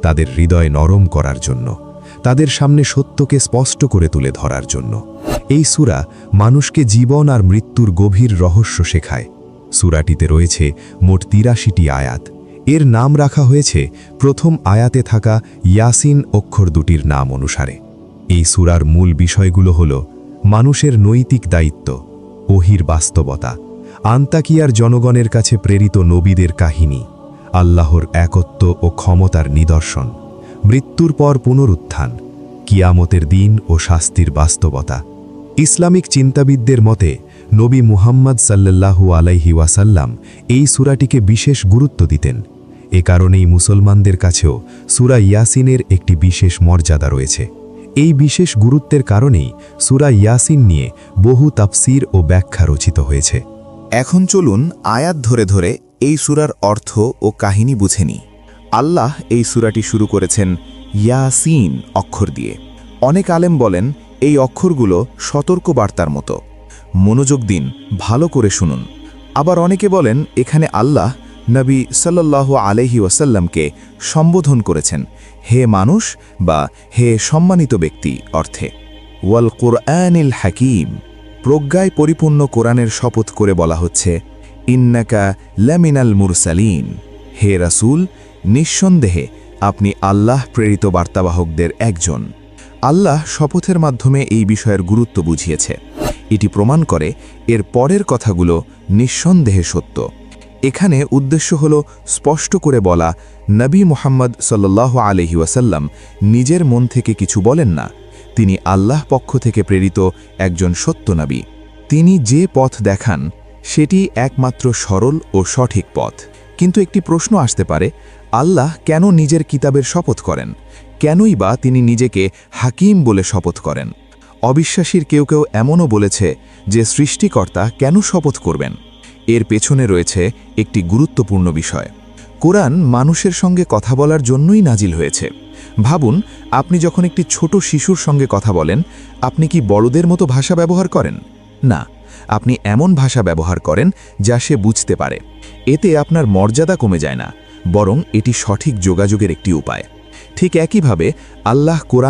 তাদের হৃদয় নরম করার জন্য, তাদের সামনে সত্যকে স্পষ্ট করে তুলে ধরার জন্য। এই সূরা মানুষকে জীবন আর মৃত্যুর গভীর রহস্য শেখায়। সূরাটিতে রয়েছে মোট ৮৩টি আয়াত। এর নাম রাখা হয়েছে প্রথম আয়াতে থাকা ইয়াসিন অক্ষর দুটির নাম অনুসারে। এই সূরার মূল বিষয়গুলো হল মানুষের নৈতিক দায়িত্ব, ওহীর বাস্তবতা, আন্তাকিয়ার জনগণের কাছে প্রেরিত নবীদের কাহিনী, আল্লাহর একত্ব ও ক্ষমতার নিদর্শন, মৃত্যুর পর পুনরুত্থান, কিয়ামতের দিন ও শাস্তির বাস্তবতা। ইসলামিক চিন্তাবিদদের মতে নবী মুহাম্মদ সাল্লাল্লাহু আলাইহি ওয়াসাল্লাম এই সূরাটিকে বিশেষ গুরুত্ব দিতেন। এ কারণেই মুসলমানদের কাছেও সূরা ইয়াসিনের একটি বিশেষ মর্যাদা রয়েছে। এই বিশেষ গুরুত্বের কারণেই সূরা ইয়াসিন নিয়ে বহু তাফসীর ও ব্যাখ্যা রচিত হয়েছে। এখন চলুন আয়াত ধরে ধরে এই সূরার অর্থ ও কাহিনী বুঝে নিই। আল্লাহ এই সূরাটি শুরু করেছেন ইয়াসিন অক্ষর দিয়ে। অনেক আলেম বলেন এই অক্ষরগুলো সতর্ক বার্তার মতো। মনোযোগ দিন, ভালো করে শুনুন। আবার অনেকে বলেন এখানে আল্লাহ নবী সাল্লাল্লাহু আলাইহি ওয়াসাল্লামকে সম্বোধন করেছেন হে মানুষ বা হে সম্মানিত ব্যক্তি অর্থে। ওয়াল কুরআনিল হাকিম, প্রজ্ঞায় পরিপূর্ণ কোরআনের শপথ করে বলা হচ্ছে ইন্নাকা লামিনাল মুরসালিন, হে রাসূল, নিঃসন্দেহে আপনি আল্লাহ প্রেরিত বার্তাবাহকদের একজন। আল্লাহ শপথের মাধ্যমে এই বিষয়ের গুরুত্ব বুঝিয়েছে। এটি প্রমাণ করে এর পরের কথাগুলো নিঃসন্দেহে সত্য। এখানে উদ্দেশ্য হল স্পষ্ট করে বলা নবী মুহাম্মদ সাল্লাল্লাহু আলাইহি ওয়াসাল্লাম নিজের মন থেকে কিছু বলেন না। তিনি আল্লাহ পক্ষ থেকে প্রেরিত একজন সত্য নবী। তিনি যে পথ দেখান সেটি একমাত্র সরল ও সঠিক পথ। কিন্তু একটি প্রশ্ন আসতে পারে, আল্লাহ কেন নিজের কিতাবের শপথ করেন? কেনই বা তিনি নিজেকে হাকিম বলে শপথ করেন? অবিশ্বাসীর কেউ কেউ এমনও বলেছে যে সৃষ্টিকর্তা কেন শপথ করবেন? এর পেছনে রয়েছে একটি গুরুত্বপূর্ণ বিষয়। কোরআন মানুষের সঙ্গে কথা বলার জন্যই নাজিল হয়েছে। ভাবুন, আপনি যখন একটি ছোট শিশুর সঙ্গে কথা বলেন, আপনি কি বড়দের মতো ভাষা ব্যবহার করেন? না, আপনি এমন ভাষা ব্যবহার করেন যা সে বুঝতে পারে। এতে আপনার মর্যাদা কমে যায় না, বরং এটি সঠিক যোগাযোগের একটি উপায়। ঠিক একইভাবে আল্লাহ কোরআনে